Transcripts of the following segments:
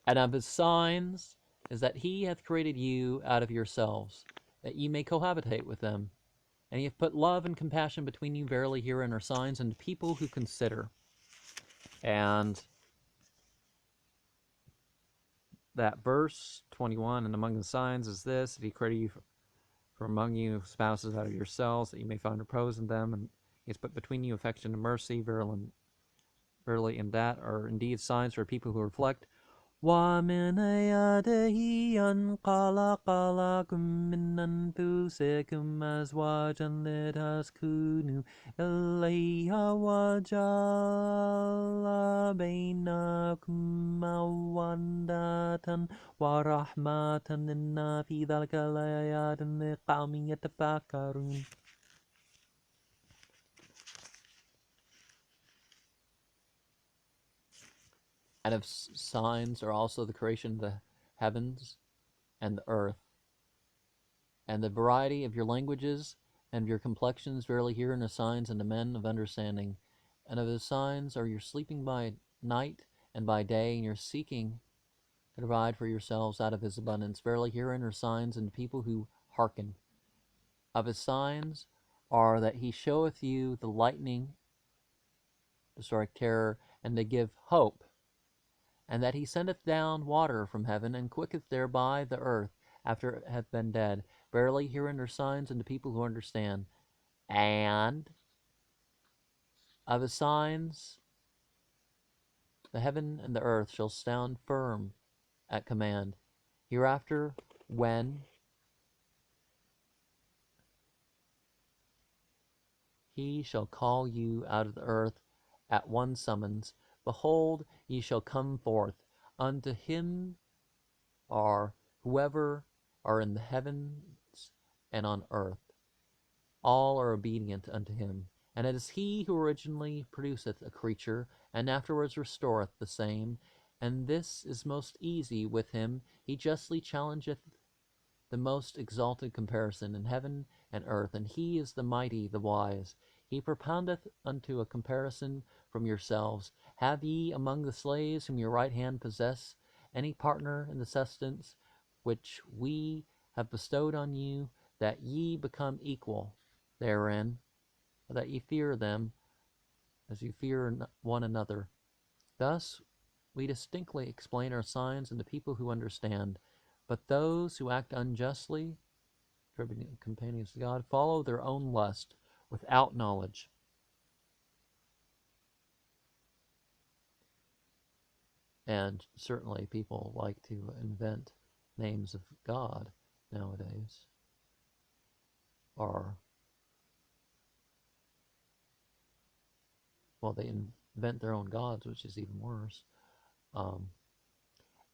And of his signs is that he hath created you out of yourselves, that ye may cohabitate with them. And he hath put love and compassion between you. Verily, herein are signs unto people who consider. And that verse 21, and among the signs is this, that he created you from among you spouses out of yourselves, that you may find repose in them. And he has put between you affection and mercy. Verily, in that are indeed signs for people who reflect. وَمِنْ آيَاتِهِ أَنْ خَلَقَ لَكُم مِّنْ أَنفُسِكُمْ أَزْوَاجًا لِتَسْكُنُوا إِلَيْهَا وَجَعَلَ بَيْنَكُم مَّوَدَّةً وَرَحْمَةً إِنَّ فِي ذَلِكَ لَآيَاتٍ لِقَوْمٍ يَتَفَكَّرُونَ. And of signs are also the creation of the heavens and the earth, and the variety of your languages and of your complexions. Verily, herein are signs unto men of understanding. And of his signs are your sleeping by night and by day, and your seeking to provide for yourselves out of his abundance. Verily, herein are signs unto people who hearken. Of his signs are that he showeth you the lightning to strike terror, and to give hope, and that he sendeth down water from heaven, and quicketh thereby the earth after it hath been dead. Verily, herein are signs unto people who understand. And of his signs, the heaven and the earth shall stand firm at command. Hereafter, when he shall call you out of the earth at one summons, behold, ye shall come forth. Unto him are whoever are in the heavens and on earth. All are obedient unto him. And it is he who originally produceth a creature, and afterwards restoreth the same. And this is most easy with him. He justly challengeth the most exalted comparison in heaven and earth, and he is the mighty, the wise. He propoundeth unto a comparison from yourselves. Have ye among the slaves whom your right hand possess any partner in the sustenance which we have bestowed on you, that ye become equal therein, or that ye fear them as you fear one another? Thus we distinctly explain our signs unto people who understand. But those who act unjustly, attributing companions to God, follow their own lust without knowledge. And certainly people like to invent names of God nowadays, or, well, they invent their own gods, which is even worse.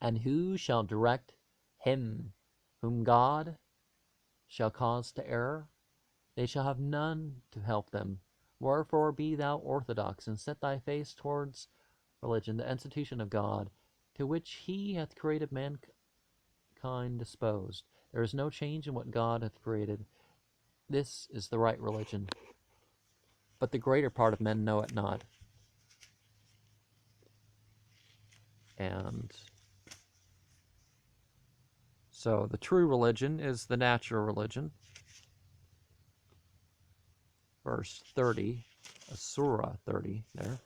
And who shall direct him whom God shall cause to err? They shall have none to help them. Wherefore be thou orthodox, and set thy face towards religion, the institution of God, to which he hath created mankind disposed. There is no change in what God hath created. This is the right religion. But the greater part of men know it not. And so the true religion is the natural religion. Verse 30, Surah 30 there.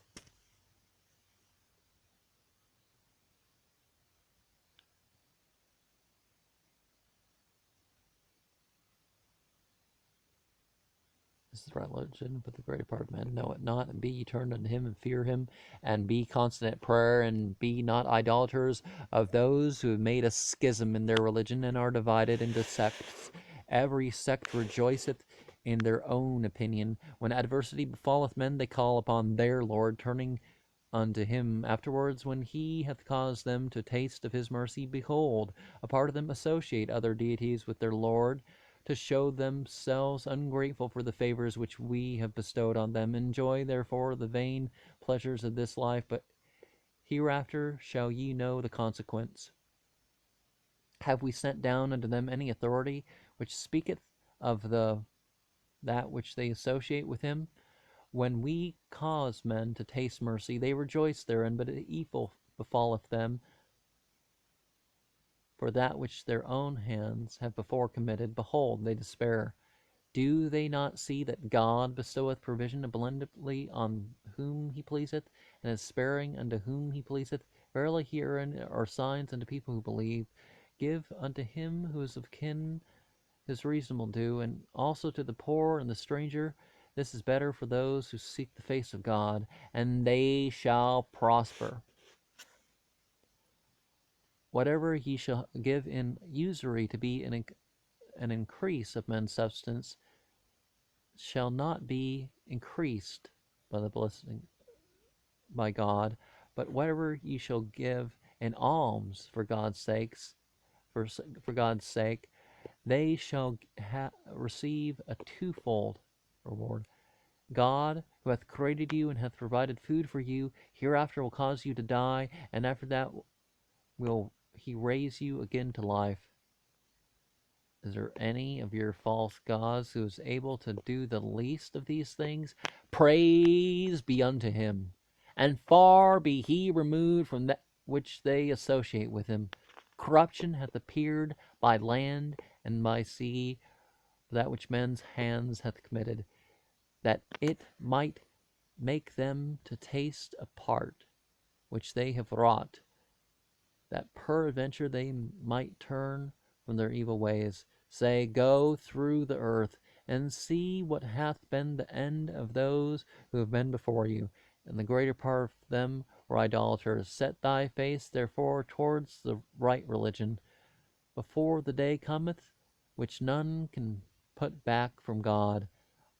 This is the right religion, but the greater part of men know it not. And be ye turned unto him, and fear him, and be constant at prayer, and be not idolaters of those who have made a schism in their religion, and are divided into sects. Every sect rejoiceth in their own opinion. When adversity befalleth men, they call upon their Lord, turning unto him. Afterwards, when he hath caused them to taste of his mercy, behold, a part of them associate other deities with their Lord, to show themselves ungrateful for the favors which we have bestowed on them. Enjoy therefore the vain pleasures of this life, but hereafter shall ye know the consequence. Have we sent down unto them any authority which speaketh of that which they associate with him? When we cause men to taste mercy, they rejoice therein, but evil befalleth them for that which their own hands have before committed, behold, they despair. Do they not see that God bestoweth provision abundantly on whom he pleaseth, and is sparing unto whom he pleaseth? Verily herein are signs unto people who believe. Give unto him who is of kin his reasonable due, and also to the poor and the stranger. This is better for those who seek the face of God, and they shall prosper. Whatever ye shall give in usury to be an increase of men's substance shall not be increased by the blessing by God, but whatever ye shall give in alms for God's sakes, for God's sake, they shall receive a twofold reward. God, who hath created you and hath provided food for you, hereafter will cause you to die, and after that will he raise you again to life. Is there any of your false gods who is able to do the least of these things? Praise be unto him, and far be he removed from that which they associate with him. Corruption hath appeared by land and by sea, that which men's hands hath committed, that it might make them to taste a part which they have wrought, that peradventure they might turn from their evil ways. Say, go through the earth, and see what hath been the end of those who have been before you, and the greater part of them were idolaters. Set thy face therefore towards the right religion, before the day cometh, which none can put back from God.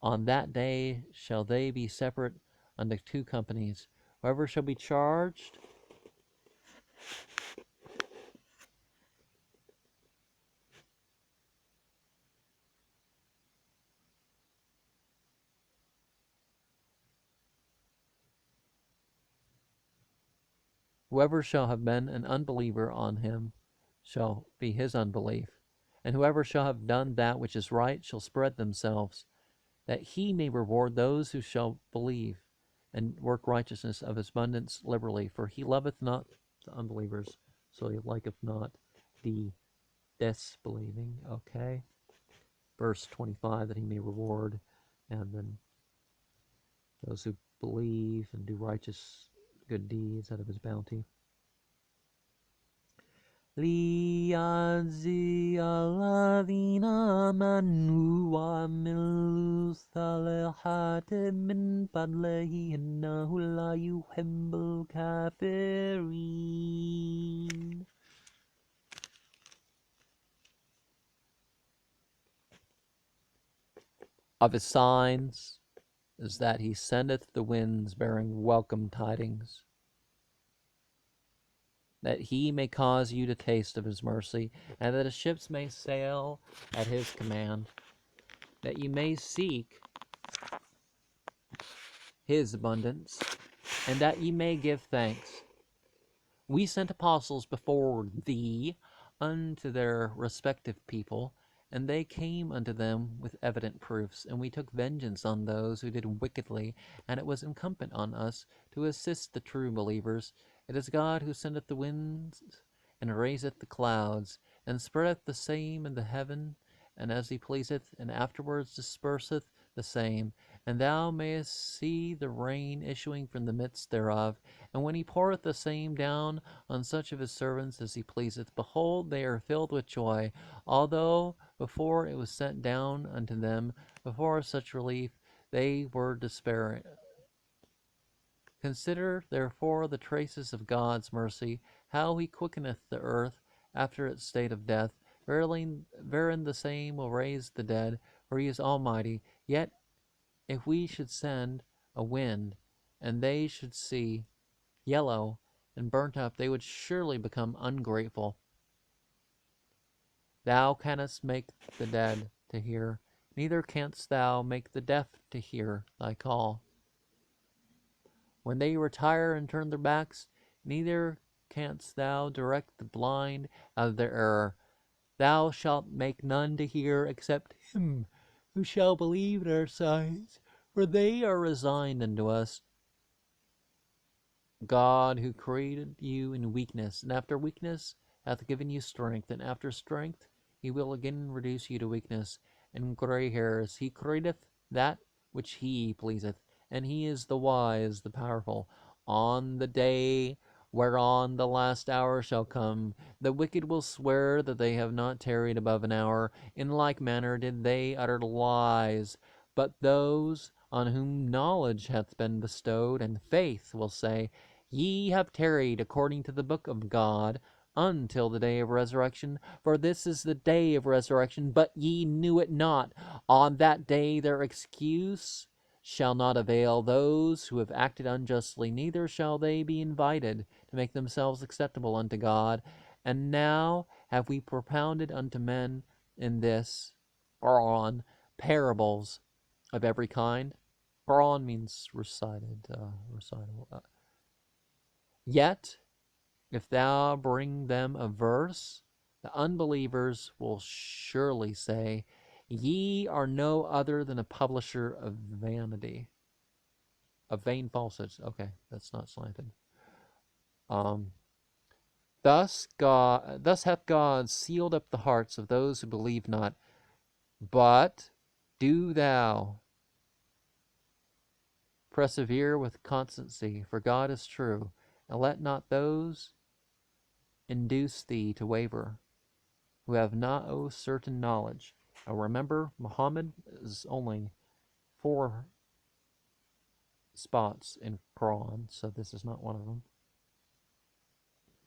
On that day shall they be separate unto two companies. Whoever shall be charged whoever shall have been an unbeliever, on him shall be his unbelief. And whoever shall have done that which is right shall spread themselves, that he may reward those who shall believe and work righteousness of his abundance liberally. For he loveth not the unbelievers, so he liketh not the disbelieving. Okay. Verse 25, that he may reward, and then those who believe and do righteous good deeds out of his bounty. ليجزي الذين آمنوا وعملوا الصالحات من فضله إنه لا يحب الكافرين. Of his signs is that he sendeth the winds bearing welcome tidings, that he may cause you to taste of his mercy, and that his ships may sail at his command, that you may seek his abundance, and that ye may give thanks. We sent apostles before thee unto their respective people, and they came unto them with evident proofs, and we took vengeance on those who did wickedly, and it was incumbent on us to assist the true believers. It is God who sendeth the winds, and raiseth the clouds, and spreadeth the same in the heaven, and as he pleaseth, and afterwards disperseth the same. And thou mayest see the rain issuing from the midst thereof, and when he poureth the same down on such of his servants as he pleaseth, behold, they are filled with joy, although before it was sent down unto them, before such relief, they were despairing. Consider therefore the traces of God's mercy, how he quickeneth the earth after its state of death, wherein the same will raise the dead, for he is almighty. Yet if we should send a wind, and they should see yellow and burnt up, they would surely become ungrateful. Thou canst make the dead to hear, neither canst thou make the deaf to hear thy call. When they retire and turn their backs, neither canst thou direct the blind out of their error. Thou shalt make none to hear except him who shall believe in our signs, for they are resigned unto us. God, who created you in weakness, and after weakness hath given you strength, and after strength he will again reduce you to weakness and grey hairs. He createth that which he pleaseth, and he is the wise, the powerful. On the day whereon the last hour shall come, the wicked will swear that they have not tarried above an hour. In like manner did they utter lies. But those on whom knowledge hath been bestowed, and faith, will say, Ye have tarried according to the book of God until the day of resurrection. For this is the day of resurrection, but ye knew it not. On that day their excuse shall not avail those who have acted unjustly, neither shall they be invited to make themselves acceptable unto God. And now have we propounded unto men in this, or on, parables of every kind. Koran means recital. Yet, if thou bring them a verse, the unbelievers will surely say, Ye are no other than a publisher of vanity, of vain falsehoods. Okay, that's not slanted. Thus hath God sealed up the hearts of those who believe not. But do thou persevere with constancy, for God is true, and let not those induce thee to waver, who have no certain knowledge. Now remember, Muhammad is only 4 spots in Quran, so this is not one of them.